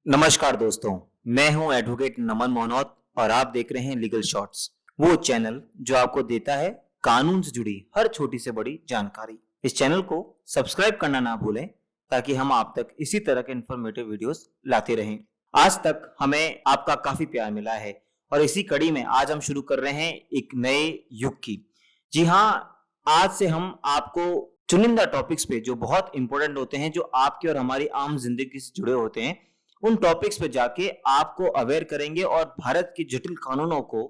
नमस्कार दोस्तों, मैं हूं एडवोकेट नमन मोहनोत और आप देख रहे हैं लीगल शॉर्ट्स, वो चैनल जो आपको देता है कानून से जुड़ी हर छोटी से बड़ी जानकारी। इस चैनल को सब्सक्राइब करना ना भूलें ताकि हम आप तक इसी तरह के इंफॉर्मेटिव वीडियोस लाते रहें। आज तक हमें आपका काफी प्यार मिला है और इसी कड़ी में आज हम शुरू कर रहे हैं एक नए युग की। जी हाँ, आज से हम आपको चुनिंदा टॉपिक्स पे जो बहुत इंपॉर्टेंट होते हैं, जो आपकी और हमारी आम जिंदगी से जुड़े होते हैं, उन टॉपिक्स पे जाके आपको अवेयर करेंगे और भारत के जटिल कानूनों को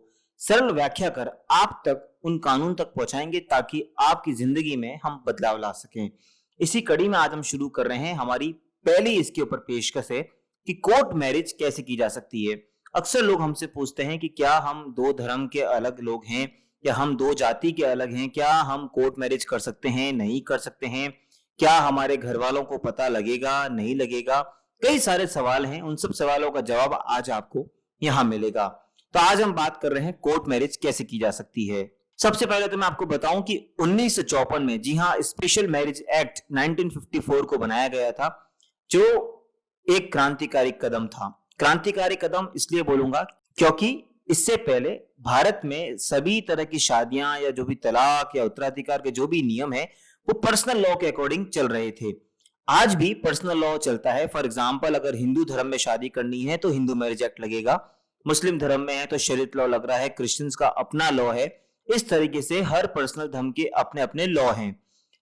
सरल व्याख्या कर आप तक उन कानून तक पहुंचाएंगे ताकि आपकी जिंदगी में हम बदलाव ला सकें। इसी कड़ी में आज हम शुरू कर रहे हैं हमारी पहली इसके ऊपर पेशकश है कि कोर्ट मैरिज कैसे की जा सकती है। अक्सर लोग हमसे पूछते हैं कि क्या हम दो धर्म के अलग लोग हैं या हम दो जाति के अलग हैं, क्या हम कोर्ट मैरिज कर सकते हैं, नहीं कर सकते हैं, क्या हमारे घर वालों को पता लगेगा, नहीं लगेगा। कई सारे सवाल हैं, उन सब सवालों का जवाब आज आपको यहां मिलेगा। तो आज हम बात कर रहे हैं कोर्ट मैरिज कैसे की जा सकती है। सबसे पहले तो मैं आपको बताऊं कि 1954 में, जी हां, स्पेशल मैरिज एक्ट 1954 को बनाया गया था, जो एक क्रांतिकारी कदम था। क्रांतिकारी कदम इसलिए बोलूंगा क्योंकि इससे पहले भारत में सभी तरह की शादियां या जो भी तलाक या उत्तराधिकार के जो भी नियम है वो पर्सनल लॉ के अकॉर्डिंग चल रहे थे। आज भी पर्सनल लॉ चलता है। फॉर एग्जाम्पल, अगर हिंदू धर्म में शादी करनी है तो हिंदू मैरिज एक्ट लगेगा, मुस्लिम धर्म में है तो शरीयत लॉ लग रहा है, क्रिश्चियंस का अपना लॉ है। इस तरीके से हर पर्सनल धर्म के अपने अपने लॉ हैं।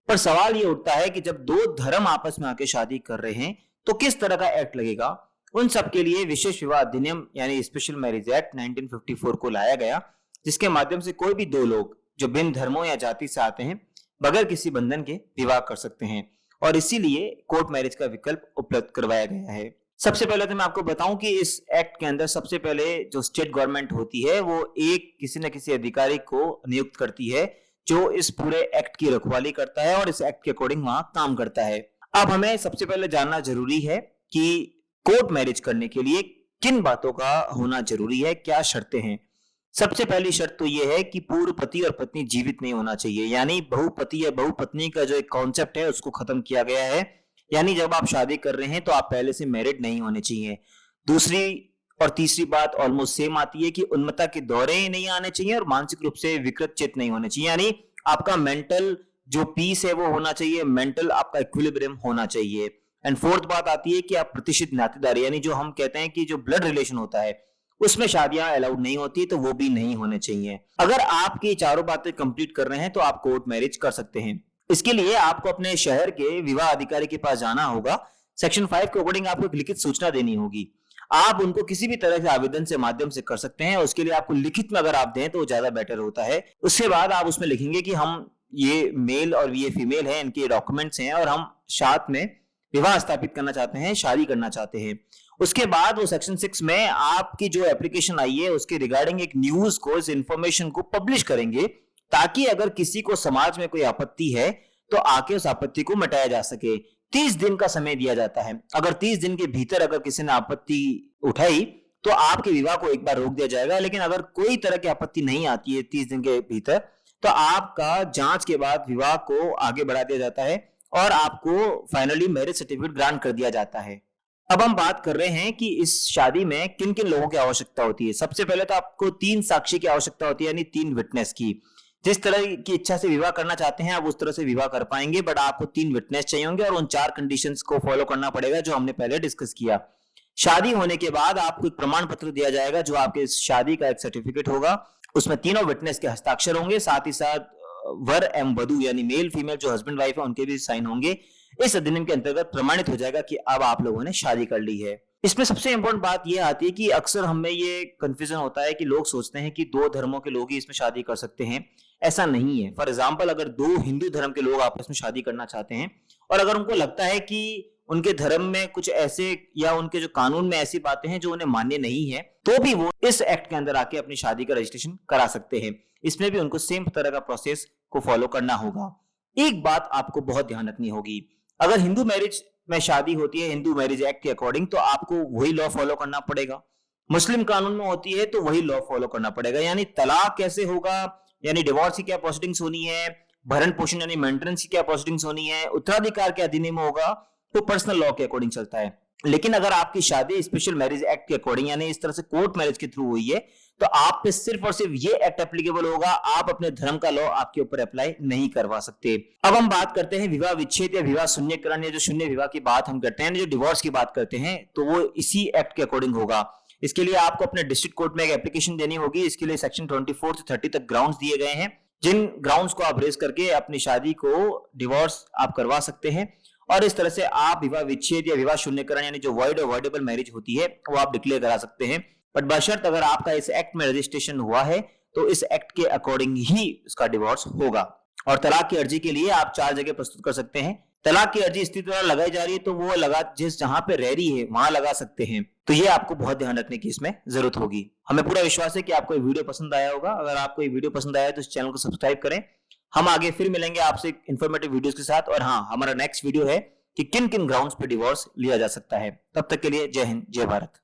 पर सवाल ये उठता है कि जब दो धर्म आपस में आके शादी कर रहे हैं तो किस तरह का एक्ट लगेगा। उन सब के लिए विशेष विवाह अधिनियम यानी स्पेशल मैरिज एक्ट 1954 को लाया गया, जिसके माध्यम से कोई भी दो लोग जो भिन्न धर्मों या जाति से आते हैं बगैर किसी बंधन के विवाह कर सकते हैं और इसीलिए कोर्ट मैरिज का विकल्प उपलब्ध करवाया गया है। सबसे पहले तो मैं आपको बताऊं कि इस एक्ट के अंदर सबसे पहले जो स्टेट गवर्नमेंट होती है वो एक किसी न किसी अधिकारी को नियुक्त करती है जो इस पूरे एक्ट की रखवाली करता है और इस एक्ट के अकॉर्डिंग वहां काम करता है। अब हमें सबसे पहले जानना जरूरी है कि कोर्ट मैरिज करने के लिए किन बातों का होना जरूरी है, क्या शर्तें हैं। सबसे पहली शर्त तो यह है कि पूर्व पति और पत्नी जीवित नहीं होना चाहिए, यानी बहुपति या बहुपत्नी का जो एक कॉन्सेप्ट है उसको खत्म किया गया है। यानी जब आप शादी कर रहे हैं तो आप पहले से मैरिड नहीं होने चाहिए। दूसरी और तीसरी बात ऑलमोस्ट सेम आती है कि उन्मत्ता के दौरे नहीं आने चाहिए और मानसिक रूप से विकृत चित्त नहीं होने चाहिए, यानी आपका मेंटल जो पीस है वो होना चाहिए, मेंटल आपका इक्विलिब्रियम होना चाहिए। एंड फोर्थ बात आती है कि आप प्रतिष्ठित नातेदार, यानी जो हम कहते हैं कि जो ब्लड रिलेशन होता है उसमें शादियां अलाउड नहीं होती, तो वो भी नहीं होने चाहिए। अगर आप ये चारों बातें कंप्लीट कर रहे हैं तो आप कोर्ट मैरिज कर सकते हैं। इसके लिए आपको अपने शहर के विवाह अधिकारी के पास जाना होगा। सेक्शन 5 के अकॉर्डिंग आपको एक लिखित सूचना देनी होगी। आप उनको किसी भी तरह के आवेदन से माध्यम से कर सकते हैं। उसके लिए आपको लिखित में अगर आप दें तो ज्यादा बेटर होता है। उसके बाद आप उसमें लिखेंगे कि हम ये मेल और ये फीमेल है, इनके डॉक्यूमेंट्स हैं और हम साथ में विवाह स्थापित करना चाहते हैं, शादी करना चाहते हैं। उसके बाद वो सेक्शन 6 में आपकी जो एप्लीकेशन आई है उसके रिगार्डिंग एक न्यूज को, इस इंफॉर्मेशन को पब्लिश करेंगे ताकि अगर किसी को समाज में कोई आपत्ति है तो आके उस आपत्ति को मिटाया जा सके। 30 दिन का समय दिया जाता है। अगर 30 दिन के भीतर अगर किसी ने आपत्ति उठाई तो आपके विवाह को एक बार रोक दिया जाएगा, लेकिन अगर कोई तरह की आपत्ति नहीं आती है 30 दिन के भीतर तो आपका जांच के बाद विवाह को आगे बढ़ा दिया जाता है और आपको फाइनली मैरिज सर्टिफिकेट ग्रांट कर दिया जाता है। अब हम बात कर रहे हैं कि इस शादी में किन किन लोगों की आवश्यकता होती है। सबसे पहले तो आपको 3 साक्षी की आवश्यकता होती है, यानी 3 विटनेस की। जिस तरह की इच्छा से विवाह करना चाहते हैं आप उस तरह से विवाह कर पाएंगे, बट आपको 3 विटनेस चाहिए होंगे और उन 4 कंडीशंस को फॉलो करना पड़ेगा जो हमने पहले डिस्कस किया। शादी होने के बाद आपको एक प्रमाण पत्र दिया जाएगा जो आपके शादी का एक सर्टिफिकेट होगा। उसमें तीनों विटनेस के हस्ताक्षर होंगे, साथ ही साथ वर एवं वधू यानी मेल फीमेल जो हस्बैंड वाइफ है उनके भी साइन होंगे। इस अधिनियम के अंतर्गत प्रमाणित हो जाएगा कि अब आप लोगों ने शादी कर ली है। इसमें सबसे इंपॉर्टेंट बात यह आती है कि अक्सर हमें ये कंफ्यूजन होता है कि लोग सोचते हैं कि दो धर्मों के लोग ही इसमें शादी कर सकते हैं। ऐसा नहीं है। फॉर एग्जाम्पल, अगर 2 हिंदू धर्म के लोग आपस में शादी करना चाहते हैं और अगर उनको लगता है कि उनके धर्म में कुछ ऐसे या उनके जो कानून में ऐसी बातें हैं जो उन्हें मान्य नहीं है, तो भी वो इस एक्ट के अंदर आके अपनी शादी का रजिस्ट्रेशन करा सकते हैं। इसमें भी उनको सेम तरह का प्रोसेस को फॉलो करना होगा। एक बात आपको बहुत ध्यान रखनी होगी, अगर हिंदू मैरिज में शादी होती है हिंदू मैरिज एक्ट के अकॉर्डिंग तो आपको वही लॉ फॉलो करना पड़ेगा। मुस्लिम कानून में होती है तो वही लॉ फॉलो करना पड़ेगा। यानी तलाक कैसे होगा, यानी डिवोर्स की क्या प्रोसीडिंग्स होनी है, भरण पोषण यानी मेंटेनेंस की क्या प्रोसीडिंग्स होनी है, उत्तराधिकार के अधिनियम होगा तो पर्सनल लॉ के अकॉर्डिंग चलता है। लेकिन अगर आपकी शादी स्पेशल मैरिज एक्ट के अकॉर्डिंग यानी इस तरह से कोर्ट मैरिज के थ्रू हुई है तो आप पे सिर्फ और सिर्फ ये एक्ट एप्लीकेबल होगा, आप अपने धर्म का लॉ आपके ऊपर अप्लाई नहीं करवा सकते। अब हम बात करते हैं विवाह विच्छेद या विवाह शून्यकरण या जो शून्य विवाह की बात हम करते हैं, जो डिवोर्स की बात करते हैं, तो वो इसी एक्ट के अकॉर्डिंग होगा। इसके लिए आपको अपने डिस्ट्रिक्ट कोर्ट में एक एप्लीकेशन देनी होगी। इसके लिए सेक्शन 24 से 30 तक ग्राउंड्स दिए गए हैं, जिन ग्राउंड्स को आप रेज करके अपनी शादी को डिवोर्स आप करवा सकते हैं और इस तरह से आप विवाह विच्छेद या विवाह शून्यकरण यानी जो वॉइड और वॉइडेबल मैरिज होती है वो आप डिक्लेयर करा सकते हैं। बट बशर्त अगर आपका इस एक्ट में रजिस्ट्रेशन हुआ है तो इस एक्ट के अकॉर्डिंग ही इसका डिवोर्स होगा। और तलाक की अर्जी के लिए आप 4 जगह प्रस्तुत कर सकते हैं। तलाक की अर्जी स्त्री द्वारा लगाई जा रही है तो वो लगा जिस जहां पे रह रही है वहां लगा सकते हैं। तो ये आपको बहुत ध्यान रखने की इसमें जरूरत होगी। हमें पूरा विश्वास है कि आपको ये वीडियो पसंद आया होगा। अगर आपको ये वीडियो पसंद आया तो इस चैनल को सब्सक्राइब करें। हम आगे फिर मिलेंगे आपसे इंफॉर्मेटिव वीडियोस के साथ। और हाँ, हमारा नेक्स्ट वीडियो है कि किन किन ग्राउंड्स पे डिवोर्स लिया जा सकता है। तब तक के लिए जय हिंद, जय भारत।